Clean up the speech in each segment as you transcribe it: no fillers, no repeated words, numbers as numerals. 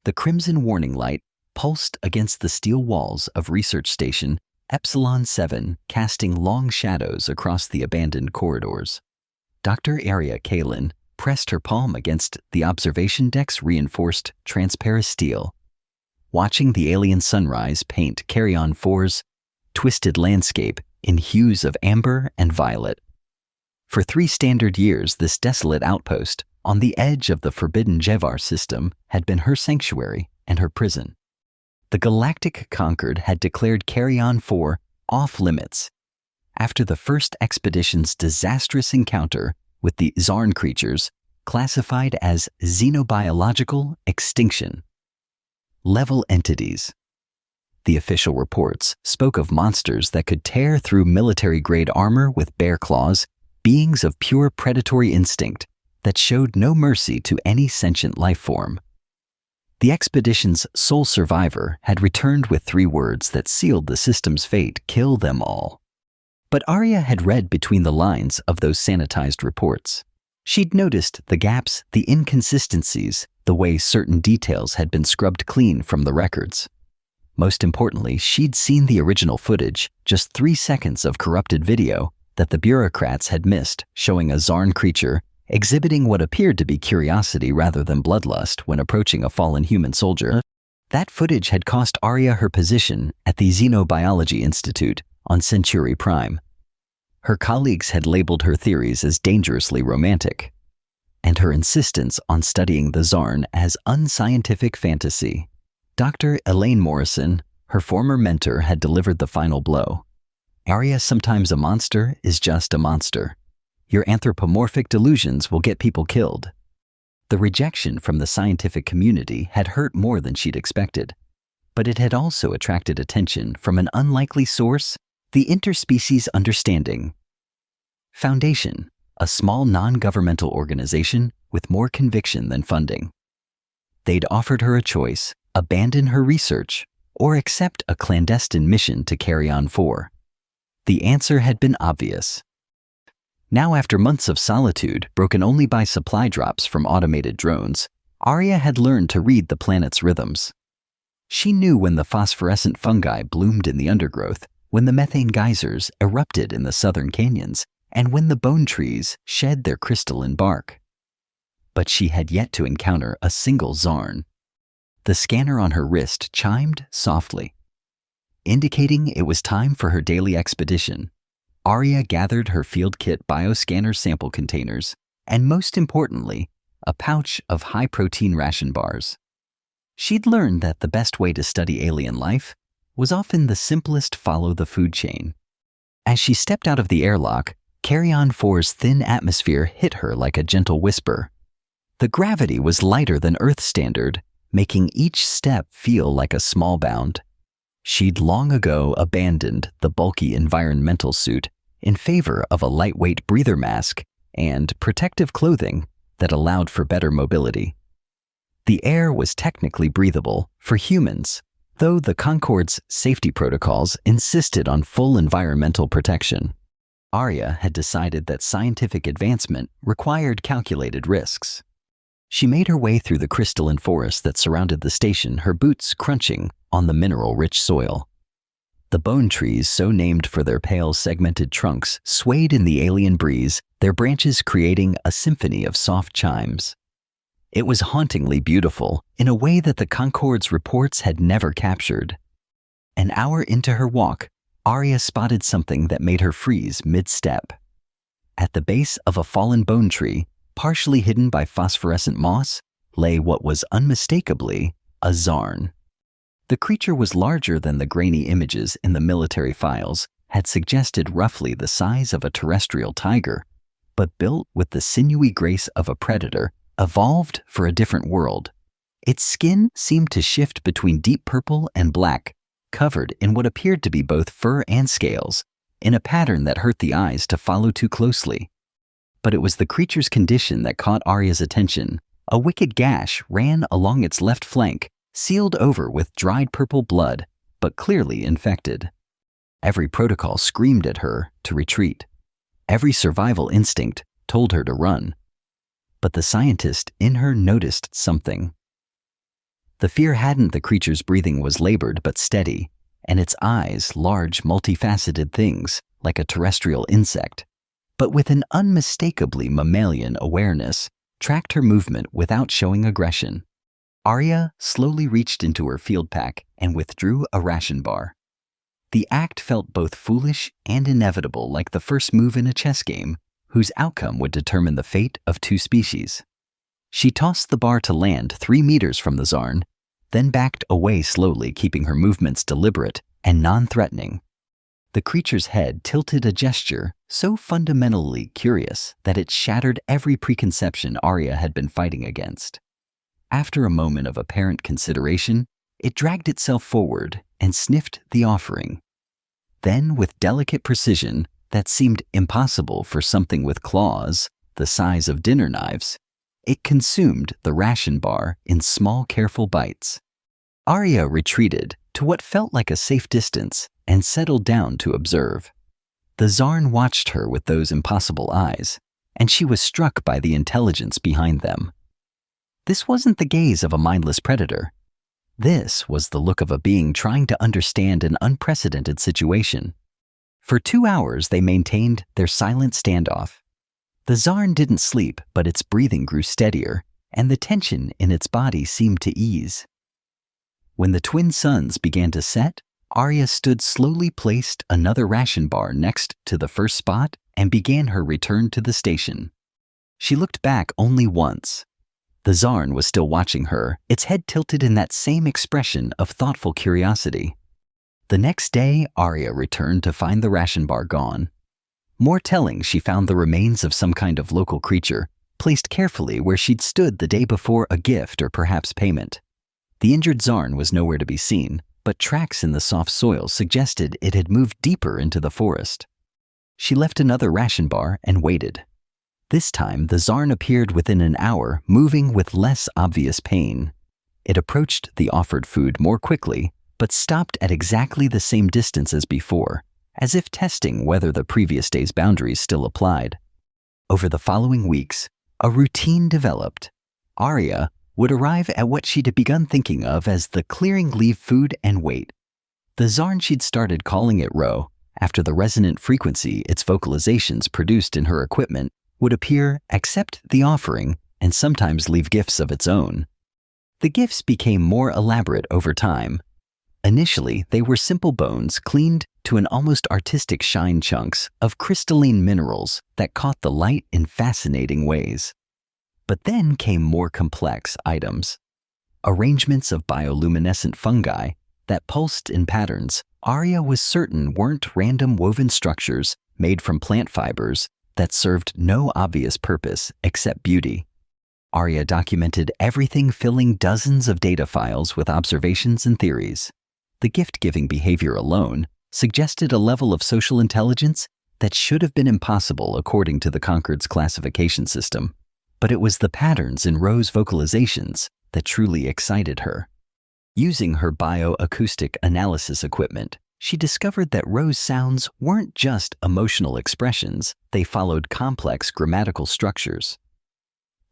The crimson warning light pulsed against the steel walls of Research Station Epsilon 7, casting long shadows across the abandoned corridors. Dr. Arya Kalin pressed her palm against the observation deck's reinforced transparisteel, watching the alien sunrise paint Carrion 4's twisted landscape in hues of amber and violet. For 3 standard years, this desolate outpost on the edge of the forbidden Jevar system had been her sanctuary and her prison. The Galactic Concord had declared Carrion 4 off-limits after the first expedition's disastrous encounter with the Zarn creatures, classified as xenobiological extinction. Level entities. The official reports spoke of monsters that could tear through military-grade armor with bear claws, beings of pure predatory instinct that showed no mercy to any sentient life form. The expedition's sole survivor had returned with 3 words that sealed the system's fate: kill them all. But Arya had read between the lines of those sanitized reports. She'd noticed the gaps, the inconsistencies, the way certain details had been scrubbed clean from the records. Most importantly, she'd seen the original footage, just 3 seconds of corrupted video that the bureaucrats had missed, showing a Zarn creature exhibiting what appeared to be curiosity rather than bloodlust when approaching a fallen human soldier. That footage had cost Arya her position at the Xenobiology Institute on Centuri Prime. Her colleagues had labeled her theories as dangerously romantic, and her insistence on studying the Zarn as unscientific fantasy. Dr. Elaine Morrison, her former mentor, had delivered the final blow. Arya, sometimes a monster is just a monster. Your anthropomorphic delusions will get people killed. The rejection from the scientific community had hurt more than she'd expected, but it had also attracted attention from an unlikely source: the Interspecies Understanding Foundation, a small non-governmental organization with more conviction than funding. They'd offered her a choice: abandon her research or accept a clandestine mission to Carrion 4. The answer had been obvious. Now, after months of solitude, broken only by supply drops from automated drones, Arya had learned to read the planet's rhythms. She knew when the phosphorescent fungi bloomed in the undergrowth, when the methane geysers erupted in the southern canyons, and when the bone trees shed their crystalline bark. But she had yet to encounter a single Zarn. The scanner on her wrist chimed softly, indicating it was time for her daily expedition. Arya gathered her field kit bioscanner sample containers, and most importantly, a pouch of high-protein ration bars. She'd learned that the best way to study alien life was often the simplest: follow the food chain. As she stepped out of the airlock, Carrion 4's thin atmosphere hit her like a gentle whisper. The gravity was lighter than Earth standard, making each step feel like a small bound. She'd long ago abandoned the bulky environmental suit in favor of a lightweight breather mask and protective clothing that allowed for better mobility. The air was technically breathable for humans, though the Concorde's safety protocols insisted on full environmental protection. Arya had decided that scientific advancement required calculated risks. She made her way through the crystalline forest that surrounded the station, her boots crunching on the mineral-rich soil. The bone trees, so named for their pale, segmented trunks, swayed in the alien breeze, their branches creating a symphony of soft chimes. It was hauntingly beautiful, in a way that the Concorde's reports had never captured. An hour into her walk, Arya spotted something that made her freeze mid-step. At the base of a fallen bone tree, partially hidden by phosphorescent moss, lay what was unmistakably a Zarn. The creature was larger than the grainy images in the military files had suggested, roughly the size of a terrestrial tiger, but built with the sinewy grace of a predator, evolved for a different world. Its skin seemed to shift between deep purple and black, covered in what appeared to be both fur and scales, in a pattern that hurt the eyes to follow too closely. But it was the creature's condition that caught Arya's attention. A wicked gash ran along its left flank, sealed over with dried purple blood, but clearly infected. Every protocol screamed at her to retreat. Every survival instinct told her to run. But the scientist in her noticed something. The fear hadn't. The creature's breathing was labored but steady, and its eyes large, multifaceted things like a terrestrial insect, but with an unmistakably mammalian awareness, tracked her movement without showing aggression. Arya slowly reached into her field pack and withdrew a ration bar. The act felt both foolish and inevitable, like the first move in a chess game, whose outcome would determine the fate of two species. She tossed the bar to land 3 meters from the Zarn, then backed away slowly, keeping her movements deliberate and non-threatening. The creature's head tilted a gesture so fundamentally curious that it shattered every preconception Arya had been fighting against. After a moment of apparent consideration, it dragged itself forward and sniffed the offering. Then, with delicate precision that seemed impossible for something with claws the size of dinner knives, it consumed the ration bar in small, careful bites. Arya retreated to what felt like a safe distance and settled down to observe. The Zarn watched her with those impossible eyes, and she was struck by the intelligence behind them. This wasn't the gaze of a mindless predator. This was the look of a being trying to understand an unprecedented situation. For 2 hours, they maintained their silent standoff. The Zarn didn't sleep, but its breathing grew steadier, and the tension in its body seemed to ease. When the twin suns began to set, Arya stood slowly, placed another ration bar next to the first spot, and began her return to the station. She looked back only once. The Zarn was still watching her, its head tilted in that same expression of thoughtful curiosity. The next day, Arya returned to find the ration bar gone. More telling, she found the remains of some kind of local creature, placed carefully where she'd stood the day before, a gift or perhaps payment. The injured Zarn was nowhere to be seen, but tracks in the soft soil suggested it had moved deeper into the forest. She left another ration bar and waited. This time, the Zarn appeared within an hour, moving with less obvious pain. It approached the offered food more quickly, but stopped at exactly the same distance as before, as if testing whether the previous day's boundaries still applied. Over the following weeks, a routine developed. Arya would arrive at what she'd begun thinking of as the clearing, leave food, and wait. The Zarn she'd started calling it Ro, after the resonant frequency its vocalizations produced in her equipment, would appear, accept the offering, and sometimes leave gifts of its own. The gifts became more elaborate over time. Initially, they were simple bones cleaned to an almost artistic shine, chunks of crystalline minerals that caught the light in fascinating ways. But then came more complex items. Arrangements of bioluminescent fungi that pulsed in patterns Arya was certain weren't random woven structures made from plant fibers that served no obvious purpose except beauty. Arya documented everything, filling dozens of data files with observations and theories. The gift-giving behavior alone suggested a level of social intelligence that should have been impossible according to the Concord's classification system. But it was the patterns in Ro's vocalizations that truly excited her. Using her bioacoustic analysis equipment, she discovered that Ro's sounds weren't just emotional expressions, they followed complex grammatical structures.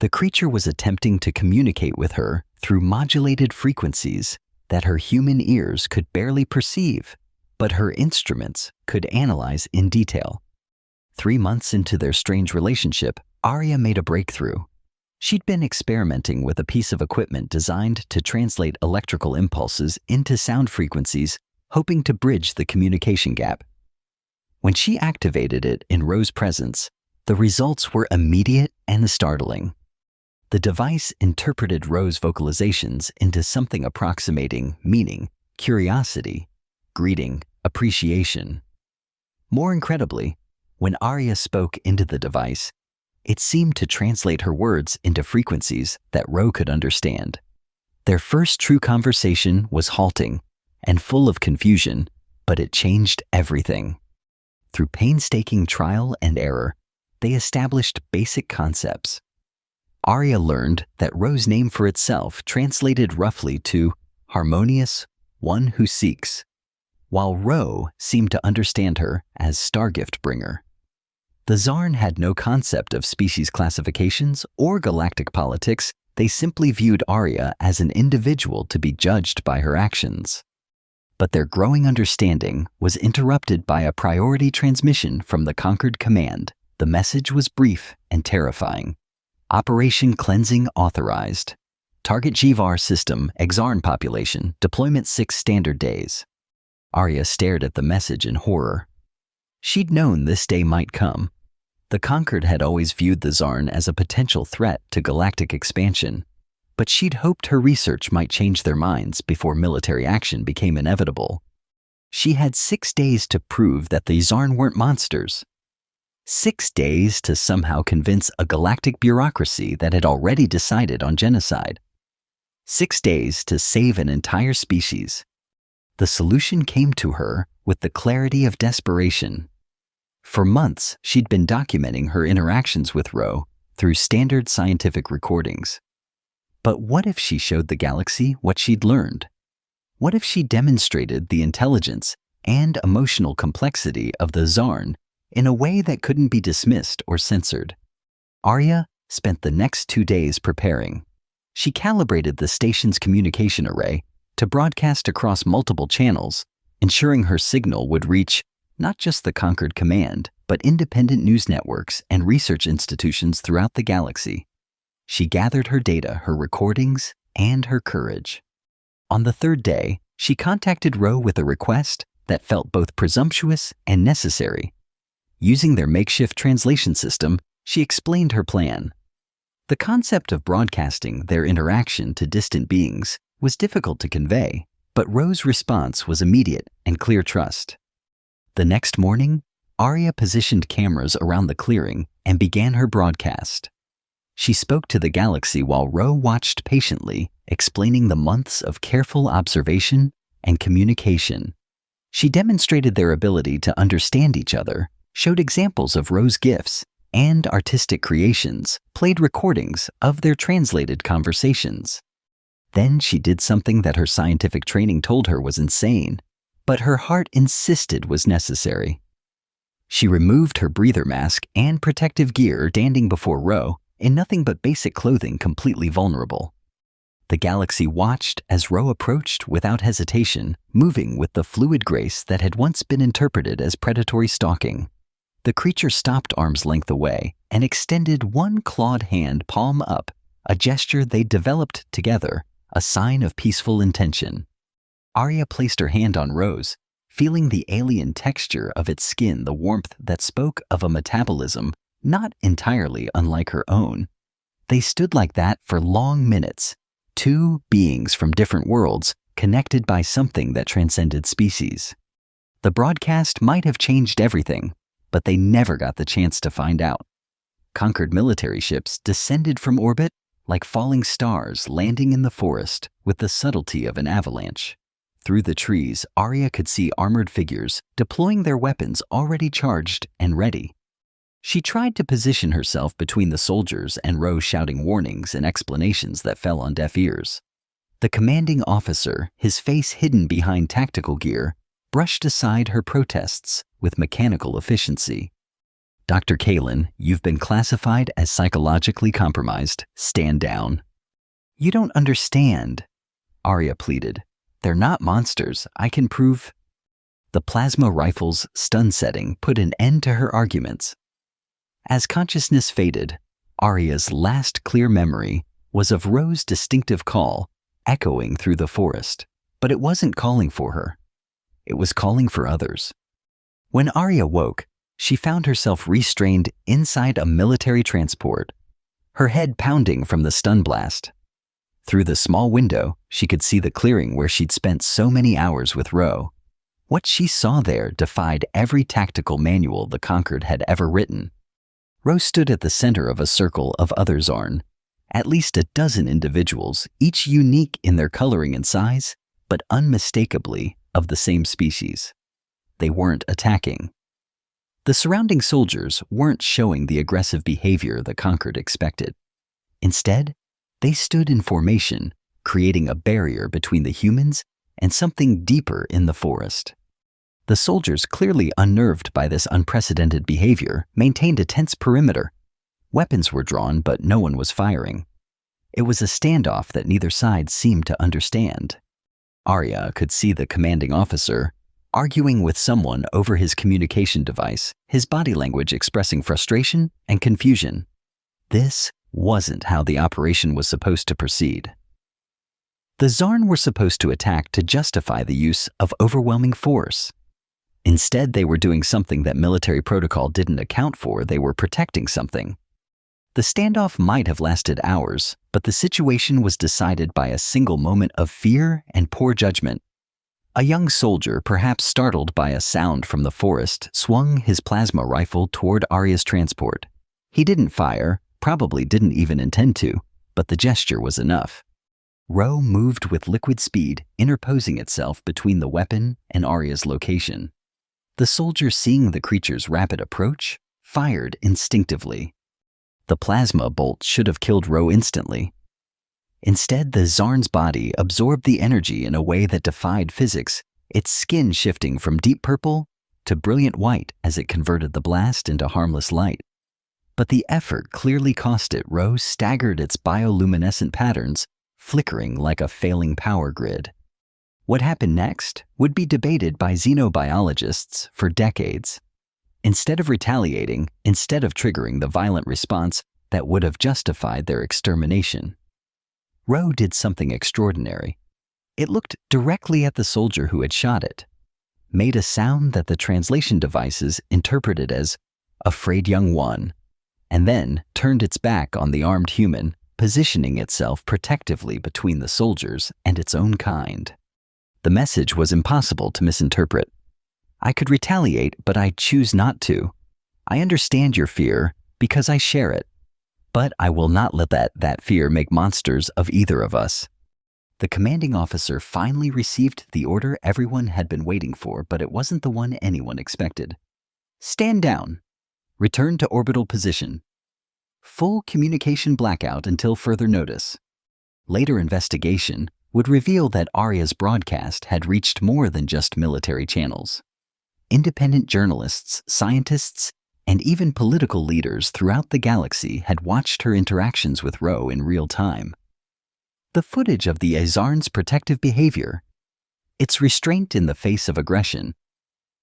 The creature was attempting to communicate with her through modulated frequencies that her human ears could barely perceive, but her instruments could analyze in detail. 3 months into their strange relationship, Arya made a breakthrough. She'd been experimenting with a piece of equipment designed to translate electrical impulses into sound frequencies, hoping to bridge the communication gap. When she activated it in Ro's presence, the results were immediate and startling. The device interpreted Ro's vocalizations into something approximating meaning, curiosity, greeting, appreciation. More incredibly, when Arya spoke into the device, it seemed to translate her words into frequencies that Ro could understand. Their first true conversation was halting and full of confusion, but it changed everything. Through painstaking trial and error, they established basic concepts. Arya learned that Ro's name for itself translated roughly to harmonious, one who seeks, while Ro seemed to understand her as Stargift bringer. The Zarn had no concept of species classifications or galactic politics They simply viewed Arya as an individual to be judged by her actions. But their growing understanding was interrupted by a priority transmission from the conquered command. The message was brief and terrifying. Operation Cleansing authorized. Target Jivar system, Exarn population, deployment 6 standard days. Arya stared at the message in horror. She'd known this day might come. The Conquered had always viewed the Zarn as a potential threat to galactic expansion, but she'd hoped her research might change their minds before military action became inevitable. She had 6 days to prove that the Zarn weren't monsters. 6 days to somehow convince a galactic bureaucracy that had already decided on genocide. 6 days to save an entire species. The solution came to her with the clarity of desperation. For months, she'd been documenting her interactions with Ro through standard scientific recordings. But what if she showed the galaxy what she'd learned? What if she demonstrated the intelligence and emotional complexity of the Zarn in a way that couldn't be dismissed or censored? Arya spent the next 2 days preparing. She calibrated the station's communication array to broadcast across multiple channels, ensuring her signal would reach not just the Conquered Command, but independent news networks and research institutions throughout the galaxy. She gathered her data, her recordings, and her courage. On the 3rd day, she contacted Ro with a request that felt both presumptuous and necessary. Using their makeshift translation system, she explained her plan. The concept of broadcasting their interaction to distant beings was difficult to convey, but Ro's response was immediate and clear trust. The next morning, Arya positioned cameras around the clearing and began her broadcast. She spoke to the galaxy while Ro watched patiently, explaining the months of careful observation and communication. She demonstrated their ability to understand each other, showed examples of Ro's gifts and artistic creations, played recordings of their translated conversations. Then she did something that her scientific training told her was insane, but her heart insisted was necessary. She removed her breather mask and protective gear, standing before Ro in nothing but basic clothing, completely vulnerable. The galaxy watched as Ro approached without hesitation, moving with the fluid grace that had once been interpreted as predatory stalking. The creature stopped arm's length away and extended one clawed hand palm up, a gesture they'd developed together, a sign of peaceful intention. Arya placed her hand on Ro's, feeling the alien texture of its skin, the warmth that spoke of a metabolism not entirely unlike her own. They stood like that for long minutes, 2 beings from different worlds connected by something that transcended species. The broadcast might have changed everything, but they never got the chance to find out. Conquered military ships descended from orbit like falling stars landing in the forest with the subtlety of an avalanche. Through the trees, Arya could see armored figures deploying their weapons already charged and ready. She tried to position herself between the soldiers and Ro shouting warnings and explanations that fell on deaf ears. The commanding officer, his face hidden behind tactical gear, brushed aside her protests with mechanical efficiency. "Dr. Kalin, you've been classified as psychologically compromised. Stand down." "You don't understand," Arya pleaded. "They're not monsters. I can prove—" The plasma rifle's stun setting put an end to her arguments. As consciousness faded, Arya's last clear memory was of Ro's distinctive call echoing through the forest, but it wasn't calling for her. It was calling for others. When Arya woke, she found herself restrained inside a military transport, her head pounding from the stun blast. Through the small window, she could see the clearing where she'd spent so many hours with Ro. What she saw there defied every tactical manual the Conquered had ever written. Ro stood at the center of a circle of other Zarn, at least a dozen individuals, each unique in their coloring and size, but unmistakably of the same species. They weren't attacking. The surrounding soldiers weren't showing the aggressive behavior the Conquered expected. Instead, they stood in formation, creating a barrier between the humans and something deeper in the forest. The soldiers, clearly unnerved by this unprecedented behavior, maintained a tense perimeter. Weapons were drawn, but no one was firing. It was a standoff that neither side seemed to understand. Arya could see the commanding officer arguing with someone over his communication device, his body language expressing frustration and confusion. This wasn't how the operation was supposed to proceed. The Zarn were supposed to attack to justify the use of overwhelming force. Instead, they were doing something that military protocol didn't account for. They were protecting something. The standoff might have lasted hours, but the situation was decided by a single moment of fear and poor judgment. A young soldier, perhaps startled by a sound from the forest, swung his plasma rifle toward Arya's transport. He didn't fire, probably didn't even intend to, but the gesture was enough. Ro moved with liquid speed, interposing itself between the weapon and Arya's location. The soldier, seeing the creature's rapid approach, fired instinctively. The plasma bolt should have killed Ro instantly. Instead, the Zarn's body absorbed the energy in a way that defied physics, its skin shifting from deep purple to brilliant white as it converted the blast into harmless light. But the effort clearly cost it. Ro staggered, its bioluminescent patterns flickering like a failing power grid. What happened next would be debated by xenobiologists for decades. Instead of retaliating, instead of triggering the violent response that would have justified their extermination, Ro did something extraordinary. It looked directly at the soldier who had shot it, made a sound that the translation devices interpreted as "afraid young one," and then turned its back on the armed human, positioning itself protectively between the soldiers and its own kind. The message was impossible to misinterpret. I could retaliate, but I choose not to. I understand your fear because I share it. But I will not let that fear make monsters of either of us. The commanding officer finally received the order everyone had been waiting for, but it wasn't the one anyone expected. Stand down. Return to orbital position. Full communication blackout until further notice. Later investigation would reveal that Arya's broadcast had reached more than just military channels. Independent journalists, scientists, and even political leaders throughout the galaxy had watched her interactions with Ro in real time. The footage of the Azarn's protective behavior, its restraint in the face of aggression,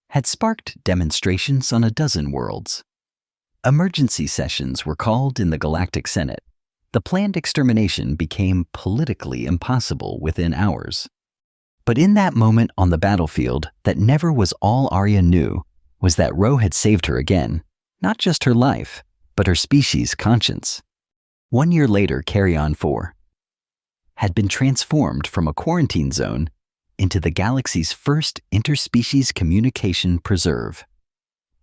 had sparked demonstrations on a dozen worlds. Emergency sessions were called in the Galactic Senate. The planned extermination became politically impossible within hours. But in that moment on the battlefield, that never was all Arya knew was that Ro had saved her again. Not just her life, but her species' conscience. 1 year later, Carrion 4 had been transformed from a quarantine zone into the galaxy's first interspecies communication preserve.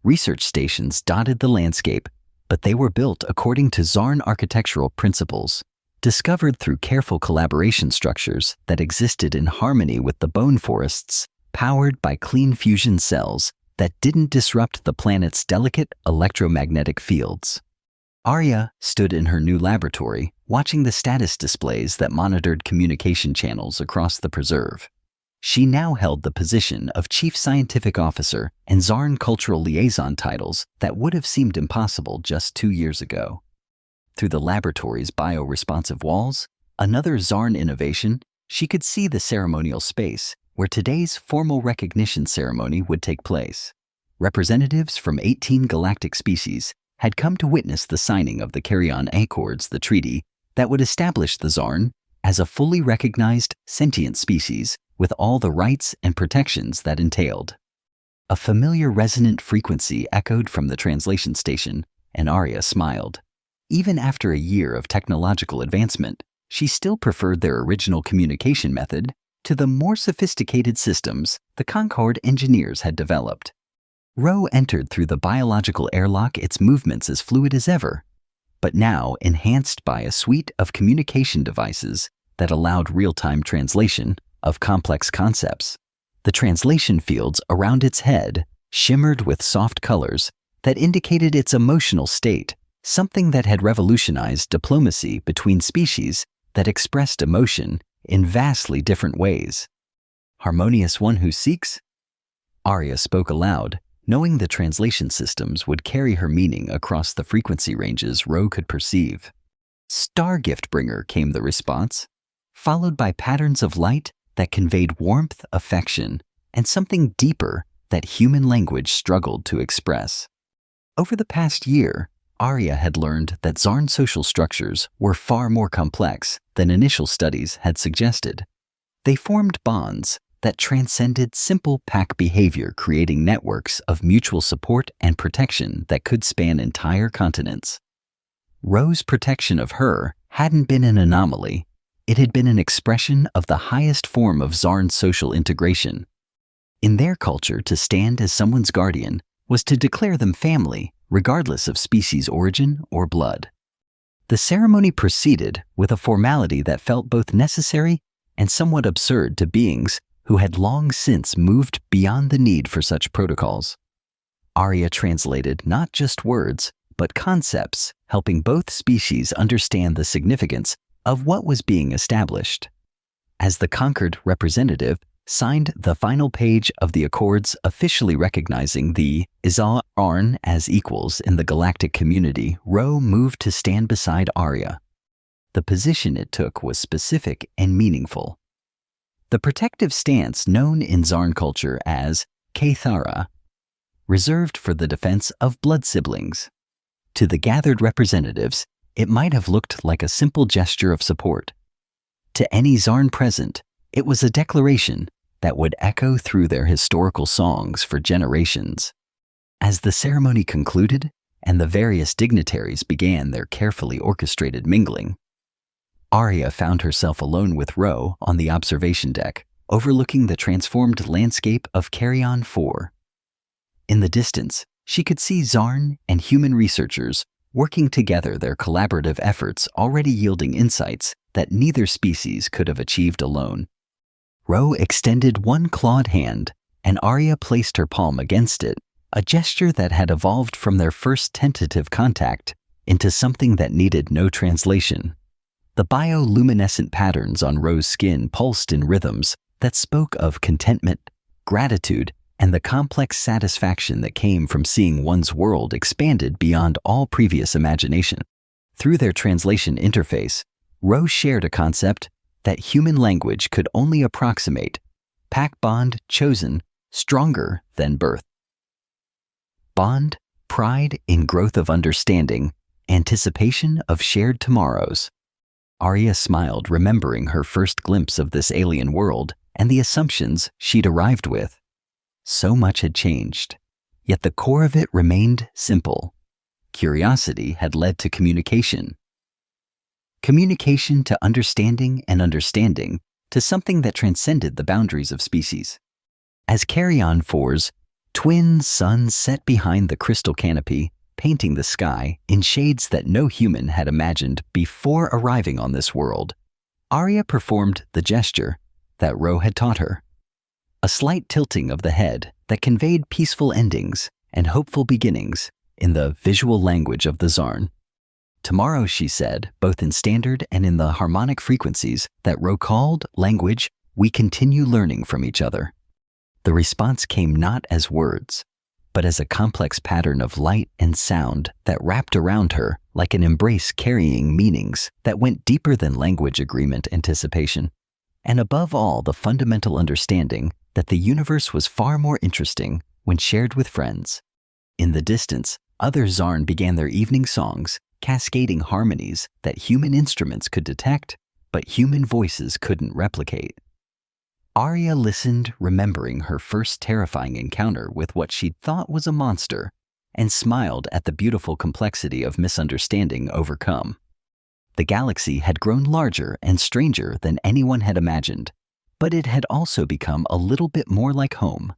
Research stations dotted the landscape, but they were built according to Zarn architectural principles, discovered through careful collaboration structures that existed in harmony with the bone forests, powered by clean fusion cells that didn't disrupt the planet's delicate electromagnetic fields. Arya stood in her new laboratory, watching the status displays that monitored communication channels across the preserve. She now held the position of Chief Scientific Officer and Zarn Cultural Liaison titles that would have seemed impossible just 2 years ago. Through the laboratory's bioresponsive walls, another Zarn innovation, she could see the ceremonial space where today's formal recognition ceremony would take place. Representatives from 18 galactic species had come to witness the signing of the Carrion Accords, the treaty that would establish the Zarn as a fully recognized sentient species with all the rights and protections that entailed. A familiar resonant frequency echoed from the translation station, and Arya smiled. Even after a year of technological advancement, she still preferred their original communication method to the more sophisticated systems the Concord engineers had developed. Ro entered through the biological airlock, its movements as fluid as ever, but now enhanced by a suite of communication devices that allowed real-time translation of complex concepts. The translation fields around its head shimmered with soft colors that indicated its emotional state, something that had revolutionized diplomacy between species that expressed emotion in vastly different ways. Harmonious one who seeks? Arya spoke aloud, knowing the translation systems would carry her meaning across the frequency ranges Ro could perceive. Star gift bringer, came the response, followed by patterns of light that conveyed warmth, affection, and something deeper that human language struggled to express. Over the past year, Arya had learned that Zarn social structures were far more complex than initial studies had suggested. They formed bonds that transcended simple pack behavior, creating networks of mutual support and protection that could span entire continents. Ro's protection of her hadn't been an anomaly. It had been an expression of the highest form of Zarn social integration. In their culture, to stand as someone's guardian was to declare them family, regardless of species origin or blood. The ceremony proceeded with a formality that felt both necessary and somewhat absurd to beings who had long since moved beyond the need for such protocols. Arya translated not just words, but concepts, helping both species understand the significance of what was being established. As the conquered representative, signed the final page of the Accords officially recognizing the Zarn as equals in the galactic community, Ro moved to stand beside Arya. The position it took was specific and meaningful. The protective stance, known in Zarn culture as Kathara, reserved for the defense of blood siblings. To the gathered representatives, it might have looked like a simple gesture of support. To any Zarn present, it was a declaration that would echo through their historical songs for generations. As the ceremony concluded and the various dignitaries began their carefully orchestrated mingling, Arya found herself alone with Ro on the observation deck, overlooking the transformed landscape of Carrion 4. In the distance, she could see Zarn and human researchers working together, their collaborative efforts already yielding insights that neither species could have achieved alone. Ro extended one clawed hand, and Arya placed her palm against it, a gesture that had evolved from their first tentative contact into something that needed no translation. The bioluminescent patterns on Ro's skin pulsed in rhythms that spoke of contentment, gratitude, and the complex satisfaction that came from seeing one's world expanded beyond all previous imagination. Through their translation interface, Ro shared a concept that human language could only approximate: pack bond chosen, stronger than birth. Bond, pride in growth of understanding, anticipation of shared tomorrows. Arya smiled, remembering her first glimpse of this alien world and the assumptions she'd arrived with. So much had changed, yet the core of it remained simple. Curiosity had led to communication. Communication to understanding, and understanding to something that transcended the boundaries of species. As Carrion 4's twin suns set behind the crystal canopy, painting the sky in shades that no human had imagined before arriving on this world, Arya performed the gesture that Ro had taught her. A slight tilting of the head that conveyed peaceful endings and hopeful beginnings in the visual language of the Zarn. Tomorrow, she said, both in standard and in the harmonic frequencies that Ro called language, we continue learning from each other. The response came not as words, but as a complex pattern of light and sound that wrapped around her like an embrace, carrying meanings that went deeper than language, agreement, anticipation, and above all, the fundamental understanding that the universe was far more interesting when shared with friends. In the distance, other Zarn began their evening songs, cascading harmonies that human instruments could detect, but human voices couldn't replicate. Arya listened, remembering her first terrifying encounter with what she'd thought was a monster, and smiled at the beautiful complexity of misunderstanding overcome. The galaxy had grown larger and stranger than anyone had imagined, but it had also become a little bit more like home.